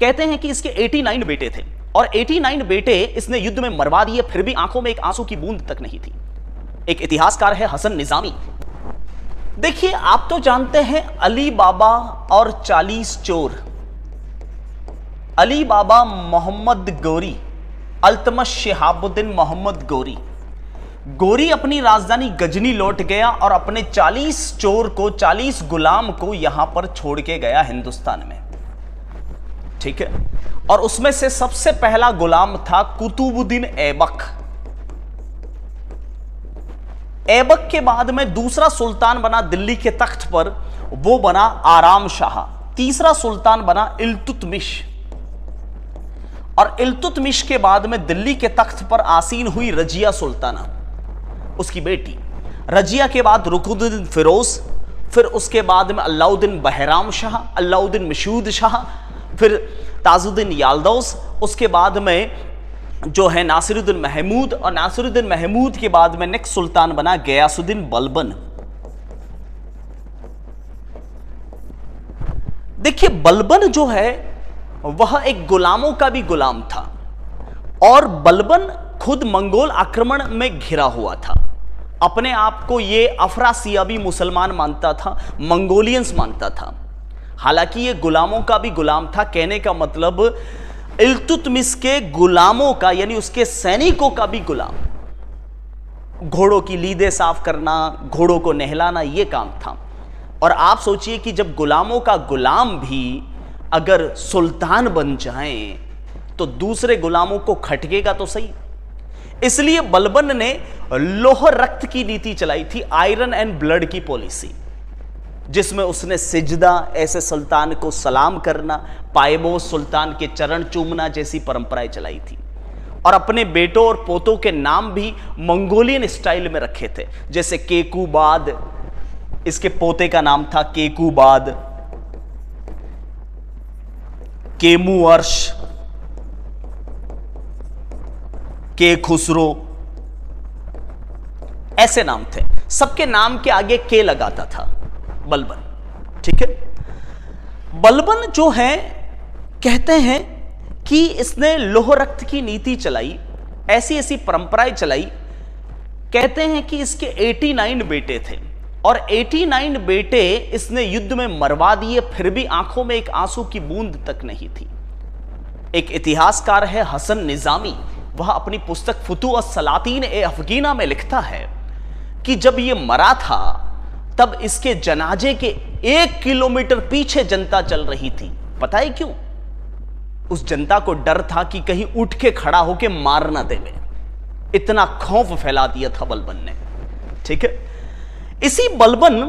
कहते हैं कि इसके 89 बेटे थे और 89 बेटे इसने युद्ध में मरवा दिए, फिर भी आंखों में एक आंसू की बूंद तक नहीं थी। एक इतिहासकार है हसन निजामी। देखिए, आप तो जानते हैं अली बाबा और 40 चोर। अली बाबा मोहम्मद गोरी, अल्तमश शिहाबुद्दीन मोहम्मद गोरी। गोरी अपनी राजधानी गजनी लौट गया और अपने 40 चोर को, 40 गुलाम को यहां पर छोड़ के गया हिंदुस्तान में। ठीक है, और उसमें से सबसे पहला गुलाम था कुतुबुद्दीन ऐबक। ऐबक के बाद में दूसरा सुल्तान बना दिल्ली के तख्त पर, वो बना आराम शाह। तीसरा सुल्तान बना इल्तुतमिश, और इल्तुतमिश के बाद में दिल्ली के तख्त पर आसीन हुई रजिया सुल्ताना, उसकी बेटी। रजिया के बाद रुकुनुद्दीन फिरोज, फिर उसके बाद में अलाउद्दीन बहराम शाह, अलाउद्दीन मशहूद शाह, फिर ताजुद्दीन याल्दौस, उसके बाद में जो है नासिरुद्दीन महमूद, और नासिरुद्दीन महमूद के बाद में नेक्स्ट सुल्तान बना गयासुद्दीन बलबन। देखिए, बलबन जो है वह एक गुलामों का भी गुलाम था, और बलबन खुद मंगोल आक्रमण में घिरा हुआ था। अपने आप को ये अफरासियाबी मुसलमान मानता था, मंगोलियंस मानता था। हालांकि ये गुलामों का भी गुलाम था। कहने का मतलब इल्तुतमिश के गुलामों का, यानी उसके सैनिकों का भी गुलाम। घोड़ों की लीदें साफ करना, घोड़ों को नहलाना, यह काम था। और आप सोचिए कि जब गुलामों का गुलाम भी अगर सुल्तान बन जाए तो दूसरे गुलामों को खटकेगा तो सही। इसलिए बलबन ने लौह रक्त की नीति चलाई थी, आयरन एंड ब्लड की पॉलिसी, जिसमें उसने सिजदा, ऐसे सुल्तान को सलाम करना, पायबोस सुल्तान के चरण चूमना जैसी परंपराएं चलाई थी। और अपने बेटों और पोतों के नाम भी मंगोलियन स्टाइल में रखे थे, जैसे केकुबाद, इसके पोते का नाम था केकुबाद, केमुअर्श, के खुसरो, ऐसे नाम थे। सबके नाम के आगे के लगाता था बलबन। ठीक है, बलबन जो है कहते हैं कि इसने लौह रक्त की नीति चलाई, ऐसी ऐसी परंपराएं चलाई। कहते हैं कि इसके 89 बेटे थे और 89 बेटे इसने युद्ध में मरवा दिए, फिर भी आंखों में एक आंसू की बूंद तक नहीं थी। एक इतिहासकार है हसन निजामी, वह अपनी पुस्तक फुतूह सलातीन ए अफगीना में लिखता है कि जब यह मरा था तब इसके जनाजे के 1 किलोमीटर पीछे जनता चल रही थी। पता है क्यों? उस जनता को डर था कि कहीं उठ के खड़ा होके मार ना देवे। इतना खौफ फैला दिया था बलबन ने। ठीक है, इसी बलबन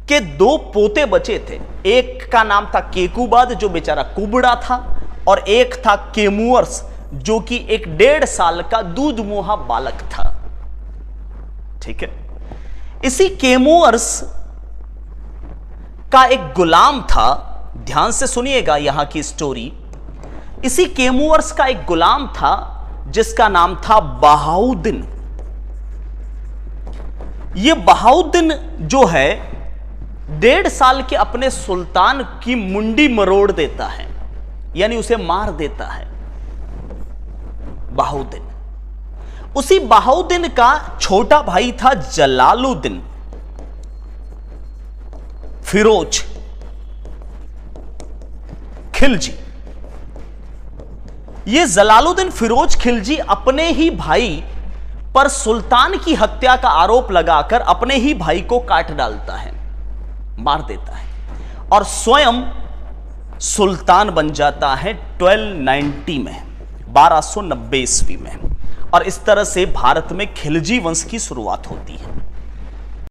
के 2 पोते बचे थे। एक का नाम था केकुबाद, जो बेचारा कुबड़ा था, और एक था केमुअर्स, जो कि एक 1.5 साल का दूध मुहा बालक था। ठीक है, इसी केमुअर्स का एक गुलाम था। ध्यान से सुनिएगा यहां की स्टोरी। इसी केमुअर्स का एक गुलाम था जिसका नाम था बहाउद्दीन। यह बहाउद्दीन जो है 1.5 साल के अपने सुल्तान की मुंडी मरोड़ देता है, यानी उसे मार देता है बहाउद्दीन। उसी बहाउद्दीन का छोटा भाई था जलालुद्दीन फिरोज खिलजी। यह जलालुद्दीन फिरोज खिलजी अपने ही भाई पर सुल्तान की हत्या का आरोप लगाकर अपने ही भाई को काट डालता है, मार देता है, और स्वयं सुल्तान बन जाता है 1290 में, 1290 ईस्वी में। और इस तरह से भारत में खिलजी वंश की शुरुआत होती है।